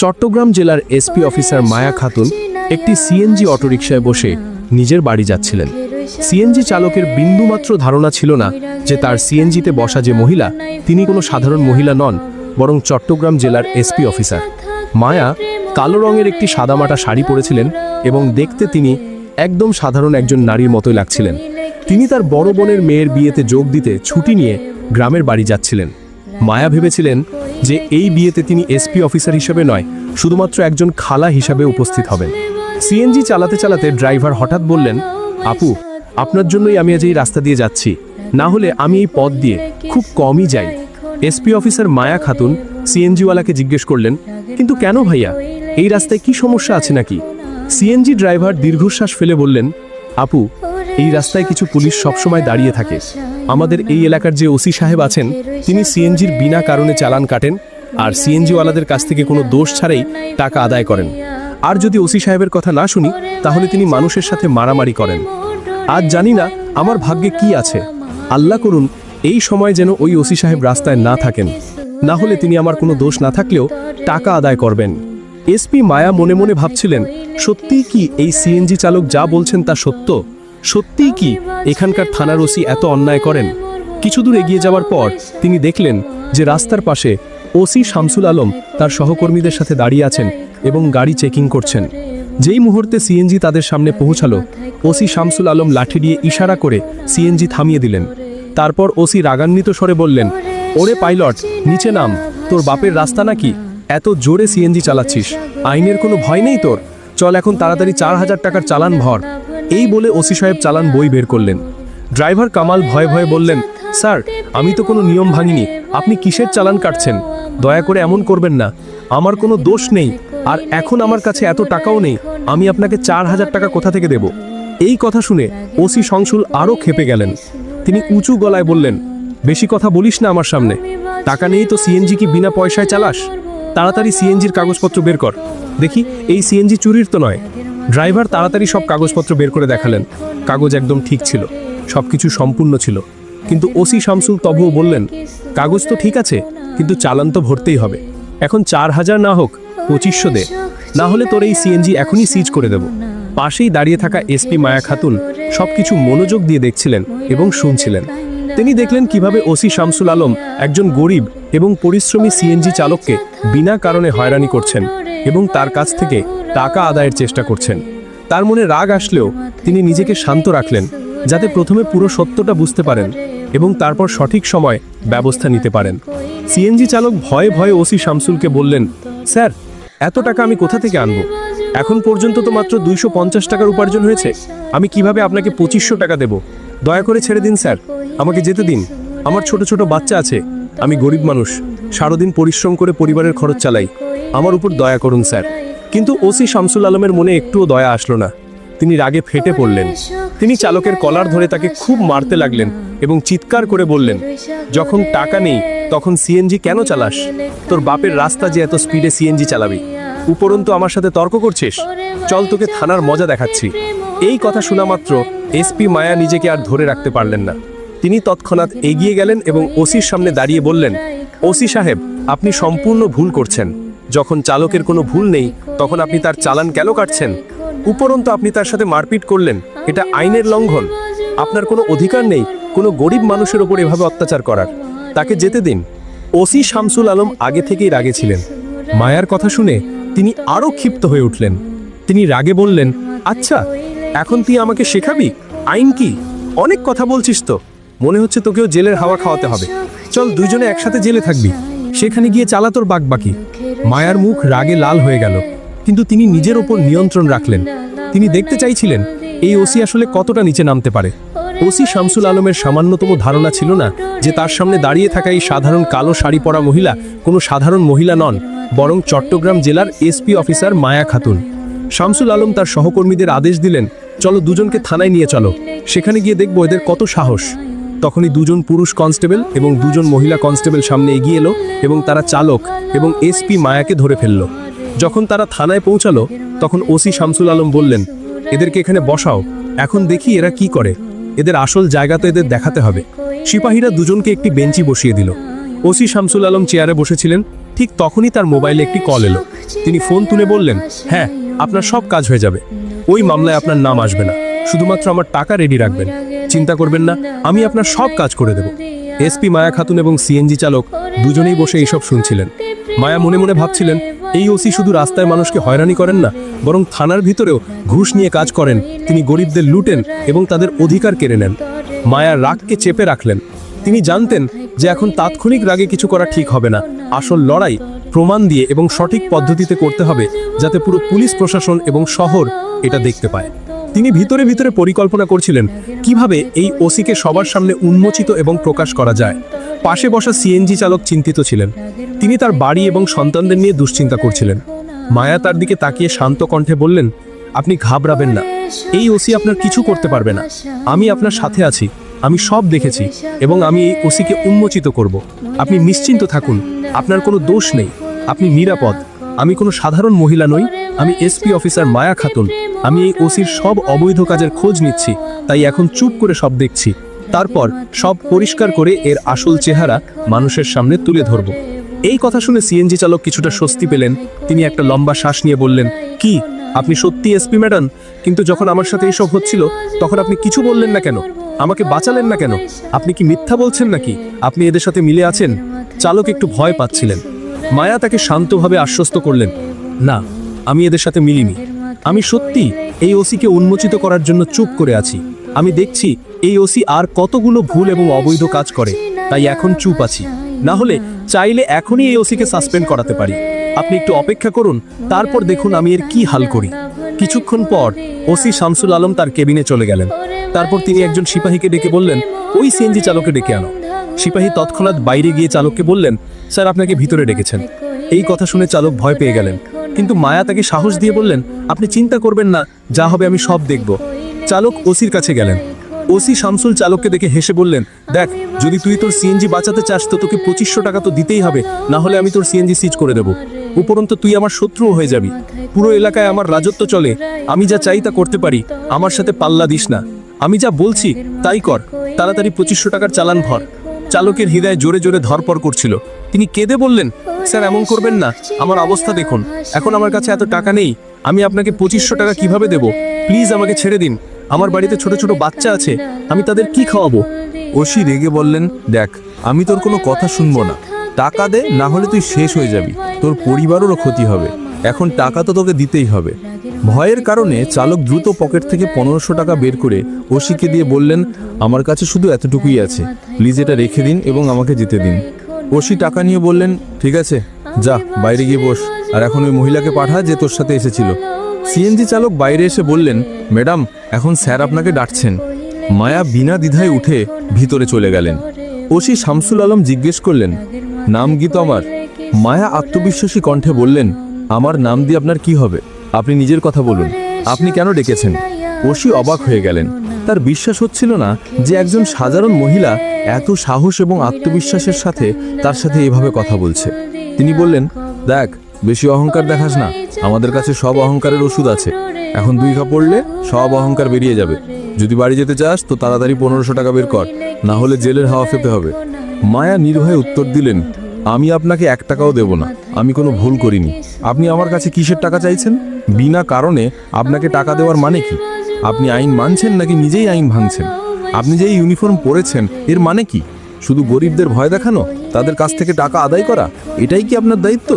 চট্টগ্রাম জেলার SP officer মায়া খাতুন একটি CNG অটোরিকশায় বসে নিজের বাড়ি যাচ্ছিলেন। সিএনজি চালকের বিন্দুমাত্র ধারণা ছিল না যে তার সিএনজিতে বসা যে মহিলা তিনি কোনো সাধারণ মহিলা নন, বরং চট্টগ্রাম জেলার এসপি অফিসার। মায়া কালো রঙের একটি সাদামাটা শাড়ি পরেছিলেন এবং দেখতে তিনি একদম সাধারণ একজন নারীর মতোই লাগছিলেন। তিনি তার বড় বোনের মেয়ের বিয়েতে যোগ দিতে ছুটি নিয়ে গ্রামের বাড়ি যাচ্ছিলেন। মায়া ভেবেছিলেন যে এই বিয়েতে তিনি এসপি অফিসার হিসেবে নয়, শুধুমাত্র একজন খালা হিসাবে উপস্থিত হবেন। সিএনজি চালাতে চালাতে ড্রাইভার হঠাৎ বললেন, আপু, আপনার জন্যই আমি আজ এই রাস্তা দিয়ে যাচ্ছি, না হলে আমি এই পথ দিয়ে খুব কমই যাই। এসপি অফিসার মায়া খাতুন সিএনজিওয়ালাকে জিজ্ঞেস করলেন, কিন্তু কেন ভাইয়া, এই রাস্তায় কি সমস্যা আছে নাকি? সিএনজি ড্রাইভার দীর্ঘশ্বাস ফেলে বললেন, আপু, এই রাস্তায় কিছু পুলিশ সবসময় দাঁড়িয়ে থাকে। আমাদের এই এলাকার যে ওসি সাহেব আছেন তিনি সিএনজির বিনা কারণে চালান কাটেন আর সিএনজিওয়ালাদের কাছ থেকে কোনো দোষ ছাড়াই টাকা আদায় করেন। আর যদি ওসি সাহেবের কথা না শুনি তাহলে তিনি মানুষের সাথে মারামারি করেন। আজ জানি না আমার ভাগ্যে কি আছে, আল্লাহ করুন এই সময় যেন ওই ওসি সাহেব রাস্তায় না থাকেন, না হলে তিনি আমার কোনো দোষ না থাকলেও টাকা আদায় করবেন। এসপি মায়া মনে মনে ভাবছিলেন, সত্যিই কি এই সিএনজি চালক যা বলছেন তা সত্য? সত্যিই কি এখানকার থানার ওসি এত অন্যায় করেন? কিছু দূর এগিয়ে যাওয়ার পর তিনি দেখলেন যে রাস্তার পাশে ওসি শামসুল আলম তার সহকর্মীদের সাথে দাঁড়িয়ে আছেন এবং গাড়ি চেকিং করছেন। যেই মুহূর্তে সিএনজি তাদের সামনে পৌঁছালো, ওসি শামসুল আলম লাঠি দিয়ে ইশারা করে সিএনজি থামিয়ে দিলেন। তারপর ওসি রাগান্বিত স্বরে বললেন, ওরে পাইলট, নিচে নাম, তোর বাপের রাস্তা নাকি? এত জোরে সিএনজি চালাচ্ছিস, আইনের কোনো ভয় নেই তোর? চল এখন তাড়াতাড়ি 4000 টাকার চালান ভর। এই বলে ওসি সাহেব চালান বই বের করলেন। ড্রাইভার কামাল ভয়ে ভয়ে বললেন, স্যার, আমি তো কোনো নিয়ম ভাঙিনি, আপনি কিসের চালান কাটছেন? দয়া করে এমন করবেন না, আমার কোনো দোষ নেই, আর এখন আমার কাছে এত টাকাও নেই, আমি আপনাকে 4000 টাকা কোথা থেকে দেব? এই কথা শুনে ওসি শামসুল আরও ক্ষেপে গেলেন। তিনি উঁচু গলায় বললেন, বেশি কথা বলিস না আমার সামনে, টাকা নেই তো সিএনজি কি বিনা পয়সায় চালাস? তাড়াতাড়ি সিএনজির কাগজপত্র বের কর, দেখি এই সিএনজি চুরির তো নয়। ড্রাইভার তাড়াতাড়ি সব কাগজপত্র বের করে দেখালেন। কাগজ একদম ঠিক ছিল, সবকিছু সম্পূর্ণ ছিল। কিন্তু ওসি শামসুল তবুও বললেন, কাগজ তো ঠিক আছে, কিন্তু চালান তো ভরতেই হবে। এখন 4000 না হোক 2500 দে, না হলে তোর এই সিএনজি এখনই সিজ করে দেব। পাশেই দাঁড়িয়ে থাকা এসপি মায়া খাতুন সবকিছু মনোযোগ দিয়ে দেখছিলেন এবং শুনছিলেন। তিনি দেখলেন কিভাবে ওসি শামসুল আলম একজন গরিব এবং পরিশ্রমী সিএনজি চালককে বিনা কারণে হয়রানি করছেন এবং তার কাছ থেকে টাকা আদায়ের চেষ্টা করছেন। তার মনে রাগ আসলেও তিনি নিজেকে শান্ত রাখলেন, যাতে প্রথমে পুরো সত্যটা বুঝতে পারেন এবং তারপর সঠিক সময় ব্যবস্থা নিতে পারেন। সিএনজি চালক ভয়ে ভয়ে ওসি শামসুলকে বললেন, স্যার, এত টাকা আমি কোথা থেকে আনবো? এখন পর্যন্ত তো মাত্র 250 টাকার উপার্জন হয়েছে, আমি কিভাবে আপনাকে 2500 টাকা দেব? দয়া করে ছেড়ে দিন স্যার, আমাকে যেতে দিন। আমার ছোট ছোট বাচ্চা আছে, আমি গরিব মানুষ, সারাদিন পরিশ্রম করে পরিবারের খরচ চালাই, আমার উপর দয়া করুন স্যার। কিন্তু ওসি শামসুল আলমের মনে একটুও দয়া আসলো না। তিনি রাগে ফেটে পড়লেন। তিনি চালকের কলার ধরে তাকে খুব মারতে লাগলেন এবং চিৎকার করে বললেন, যখন টাকা নেই তখন সিএনজি কেন চালাস? তোর বাপের রাস্তা যে এত স্পিডে সিএনজি চালাবি? উপরন্তু আমার সাথে তর্ক করছিস? চল তোকে থানার মজা দেখাচ্ছি। এই কথা শোনা মাত্র এসপি মায়া নিজেকে আর ধরে রাখতে পারলেন না। তিনি তৎক্ষণাৎ এগিয়ে গেলেন এবং ওসির সামনে দাঁড়িয়ে বললেন, ওসি সাহেব, আপনি সম্পূর্ণ ভুল করছেন। যখন চালকের কোনো ভুল নেই তখন আপনি তার চালান কেন কাটছেন? উপরন্তু আপনি তার সাথে মারপিট করলেন, এটা আইনের লঙ্ঘন। আপনার কোনো অধিকার নেই কোনো গরিব মানুষের ওপর এভাবে অত্যাচার করার, তাকে যেতে দিন। ওসি শামসুল আলম আগে থেকেই রাগে ছিলেন। মায়ার কথা শুনে তিনি আরও ক্ষিপ্ত হয়ে উঠলেন। তিনি রাগে বললেন, আচ্ছা, এখন তুই আমাকে শেখাবি আইন কি? অনেক কথা বলছিস তো, মনে হচ্ছে তোকেও জেলের হাওয়া খাওয়াতে হবে। চল দুইজনে একসাথে জেলে থাকবি, সেখানে গিয়ে চালা তোর বাকি। মায়ার মুখ রাগে লাল হয়ে গেল, কিন্তু তিনি নিজের ওপর নিয়ন্ত্রণ রাখলেন। তিনি দেখতে চাইছিলেন এই ওসি আসলে কতটা নিচে নামতে পারে। ওসি শামসুল আলমের সামান্যতম ধারণা ছিল না যে তার সামনে দাঁড়িয়ে থাকা এই সাধারণ কালো শাড়ি পরা মহিলা কোনো সাধারণ মহিলা নন, বরং চট্টগ্রাম জেলার এসপি অফিসার মায়া খাতুন। শামসুল আলম তার সহকর্মীদের আদেশ দিলেন, চলো দুজনকে থানায় নিয়ে চলো, সেখানে গিয়ে দেখবো এদের কত সাহস। তখনই দুজন পুরুষ কনস্টেবল এবং দুজন মহিলা কনস্টেবল সামনে এগিয়ে এলো এবং তারা চালক এবং এসপি মায়াকে ধরে ফেলল। যখন তারা থানায় পৌঁছালো তখন ওসি শামসুল আলম বললেন, এদেরকে এখানে বসাও, এখন দেখি এরা কি করে, এদের আসল জায়গা তো এদের দেখাতে হবে। সিপাহীরা দুজনকে একটি বেঞ্চি বসিয়ে দিল। ওসি শামসুল আলম চেয়ারে বসেছিলেন, ঠিক তখনই তার মোবাইলে একটি কল এলো। তিনি ফোন তুলে বললেন, হ্যাঁ, আপনার সব কাজ হয়ে যাবে। ওই মামলায় আপনার নাম আসবে না, শুধুমাত্র আমার টাকা রেডি রাখবেন। চিন্তা করবেন না, আমি আপনার সব কাজ করে দেব। এসপি মায়া খাতুন এবং সিএনজি চালক দুজনেই বসে এইসব শুনছিলেন। মায়া মনে মনে ভাবছিলেন, এই ওসি শুধু রাস্তায় মানুষকে হয়রানি করেন না, বরং থানার ভিতরেও ঘুষ নিয়ে কাজ করেন। তিনি গরিবদের লুটেন এবং তাদের অধিকার কেড়ে নেন। মায়া রাগকে চেপে রাখলেন। তিনি জানতেন যে এখন তাৎক্ষণিক রাগে কিছু করা ঠিক হবে না। আসল লড়াই প্রমাণ দিয়ে এবং সঠিক পদ্ধতিতে করতে হবে, যাতে পুরো পুলিশ প্রশাসন এবং শহর এটা দেখতে পায়। তিনি ভিতরে ভিতরে পরিকল্পনা করছিলেন কিভাবে এই ওসিকে সবার সামনে উন্মোচিত এবং প্রকাশ করা যায়। পাশে বসা সিএনজি চালক চিন্তিত ছিলেন। তিনি তার বাড়ি এবং সন্তানদের নিয়ে দুশ্চিন্তা করছিলেন। মায়া তার দিকে তাকিয়ে শান্ত কণ্ঠে বললেন, আপনি ঘাবড়াবেন না, এই ওসি আপনার কিছু করতে পারবে না। আমি আপনার সাথে আছি, আমি সব দেখেছি এবং আমি এই ওসিকে উন্মোচিত করব। আপনি নিশ্চিন্ত থাকুন, আপনার কোনো দোষ নেই, আপনি নিরাপদ। আমি কোনো সাধারণ মহিলা নই, আমি এসপি অফিসার মায়া খাতুন। আমি এই ওসির সব অবৈধ কাজের খোঁজ নিচ্ছি, তাই এখন চুপ করে সব দেখছি। তারপর সব পরিষ্কার করে এর আসল চেহারা মানুষের সামনে তুলে ধরব। এই কথা শুনে সিএনজি চালক কিছুটা স্বস্তি পেলেন। তিনি একটা লম্বা শ্বাস নিয়ে বললেন, কি আপনি সত্যি এসপি ম্যাডাম? কিন্তু যখন আমার সাথে এইসব হচ্ছিল তখন আপনি কিছু বললেন না কেন? আমাকে বাঁচালেন না কেন? আপনি কি মিথ্যা বলছেন নাকি আপনি এদের সাথে মিলে আছেন? চালক একটু ভয় পাচ্ছিলেন। মায়া তাকে শান্তভাবে আশ্বস্ত করলেন, না, আমি এদের সাথে মিলিনি। আমি সত্যি এই ওসিকে উন্মোচিত করার জন্য চুপ করে আছি। আমি দেখছি এই ওসি আর কতগুলো ভুল এবং অবৈধ কাজ করে, তাই এখন চুপ আছি। না হলে চাইলে এখনই এই ওসিকে সাসপেন্ড করাতে পারি। আপনি একটু অপেক্ষা করুন, তারপর দেখুন আমি এর কি হাল করি। কিছুক্ষণ পর ওসি শামসুল আলম তার কেবিনে চলে গেলেন। তারপর তিনি একজন সিপাহীকে ডেকে বললেন, ওই সিএনজি চালককে ডেকে আনো। সিপাহী তৎক্ষণাৎ বাইরে গিয়ে চালককে বললেন, স্যার আপনাকে ভিতরে ডেকেছেন। এই কথা শুনে চালক ভয় পেয়ে গেলেন, কিন্তু মায়া তাকে সাহস দিয়ে বললেন, আপনি চিন্তা করবেন না, যা হবে আমি সব দেখব। চালক ওসির কাছে গেলেন। ওসি শামসুল চালককে দেখে হেসে বললেন, দেখ, যদি তুই তোর সিএনজি বাঁচাতে চাস তো তোকে 2500 টাকা তো দিতেই হবে, না হলে আমি তোর সিএনজি সিজ করে দেব। উপরন্তু তুই আমার শত্রুও হয়ে যাবি। পুরো এলাকায় আমার রাজত্ব চলে, আমি যা চাই তা করতে পারি। আমার সাথে পাল্লা দিস না, আমি যা বলছি তাই কর। তাড়াতাড়ি 2500 টাকার চালান ভর। চালকের হৃদয় জোরে জোরে ধরপড় করছিল। তিনি কেঁদে বললেন, স্যার এমন করবেন না, আমার অবস্থা দেখুন, এখন আমার কাছে এত টাকা নেই। আমি আপনাকে 2500 টাকা কিভাবে দেব? প্লিজ আমাকে ছেড়ে দিন। আমার বাড়িতে ছোট ছোট বাচ্চা আছে, আমি তাদের কি খাওয়াবো? ওসি রেগে বললেন, দেখ, আমি তোর কোনো কথা শুনবো না। টাকা দে, না হলে তুই শেষ হয়ে যাবি, তোর পরিবারেরও ক্ষতি হবে। এখন টাকা তো তোকে দিতেই হবে। ভয়ের কারণে চালক দ্রুত পকেট থেকে 1500 টাকা বের করে ওসিকে দিয়ে বললেন, আমার কাছে শুধু এতটুকুই আছে, প্লিজ এটা রেখে দিন এবং আমাকে যেতে দিন। ওসি টাকা নিয়ে বললেন, ঠিক আছে, যা বাইরে গিয়ে বস, আর এখন ওই মহিলাকে পাঠা যে তোর সাথে এসেছিল। সিএনজি চালক বাইরে এসে বললেন, ম্যাডাম, এখন স্যার আপনাকে ডাকছেন। মায়া বিনা দ্বিধায় উঠে ভিতরে চলে গেলেন। ওসি শামসুল আলম জিজ্ঞেস করলেন, নাম কি তোমার? মায়া আত্মবিশ্বাসী কণ্ঠে বললেন, আমার নাম দিয়ে আপনার কি হবে? আপনি নিজের কথা বলুন, আপনি কেন ডেকেছেন? ওসি অবাক হয়ে গেলেন। তার বিশ্বাস হচ্ছিল না যে একজন সাধারণ মহিলা এত সাহস এবং আত্মবিশ্বাসের সাথে তার সাথে এভাবে কথা বলছে। তিনি বললেন, দেখ, বেশি অহংকার দেখাস না, আমাদের কাছে সব অহংকারের ওষুধ আছে। এখন 2 ঘা পড়লে সব অহংকার বেরিয়ে যাবে। যদি বাড়ি যেতে চাস তো তাড়াতাড়ি 1500 টাকা বের কর, না হলে জেলের হাওয়া খেতে হবে। মায়া নির্ভয়ে উত্তর দিলেন, আমি আপনাকে 1 টাকাও দেব না, আমি কোনো ভুল করিনি। আপনি আমার কাছে কিসের টাকা চাইছেন? বিনা কারণে আপনাকে টাকা দেওয়ার মানে কি? আপনি আইন মানছেন নাকি নিজেই আইন ভাঙছেন? আপনি যে ইউনিফর্ম পরেছেন এর মানে কি? শুধু গরিবদের ভয় দেখানো, তাদের কাছ থেকে টাকা আদায় করা, এটাই কি আপনার দায়িত্ব?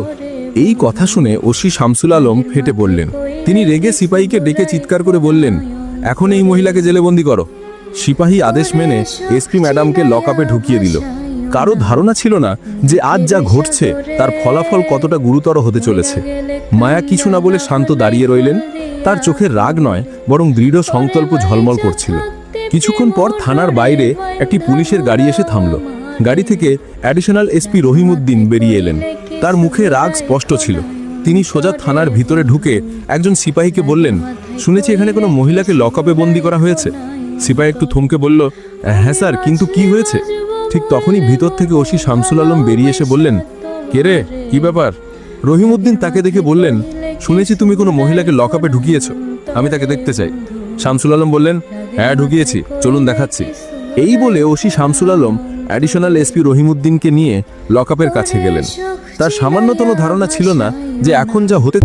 এই কথা শুনে ওসি শামসুল আলম ফেটে পড়লেন। তিনি রেগে সিপাহীকে ডেকে চিৎকার করে বললেন, এখন এই মহিলাকে জেলেবন্দি করো। সিপাহী আদেশ মেনে এসপি ম্যাডামকে লকআপে ঢুকিয়ে দিল। কারো ধারণা ছিল না যে আজ যা ঘটছে তার ফলাফল কতটা গুরুতর হতে চলেছে। মায়া কিছু না বলে শান্ত দাঁড়িয়ে রইলেন। তার চোখে রাগ নয়, বরং দৃঢ় সংকল্প ঝলমল করছিল। কিছুক্ষণ পর থানার বাইরে একটি পুলিশের গাড়ি এসে থামল। গাড়ি থেকে অ্যাডিশনাল এসপি রহিমউদ্দিন বেরিয়ে এলেন। তার মুখে রাগ স্পষ্ট ছিল। তিনি সোজা থানার ভিতরে ঢুকে একজন সিপাহীকে বললেন, শুনেছি এখানে কোনো মহিলাকে লকআপে বন্দি করা হয়েছে। সিপাহী একটু থমকে বলল, হ্যাঁ স্যার, কিন্তু কি হয়েছে? ঠিক তখনই ভিতর থেকে ওসি শামসুল আলম বেরিয়ে এসে বললেন, কে রে, কি ব্যাপার? রহিমউদ্দিন তাকে দেখে বললেন, শুনেছি তুমি কোনো মহিলাকে লকআপে ঢুকিয়েছো, আমি তাকে দেখতে চাই। শামসুল আলম বললেন, হ্যাঁ ঢুকিয়েছি, চলুন দেখাচ্ছি। এই বলে OC Shamsul Alam additional SP রহিমউদ্দিনকে নিয়ে লকআপের কাছে গেলেন। তার সামান্যতম ধারণা ছিল না যে এখন যা হতে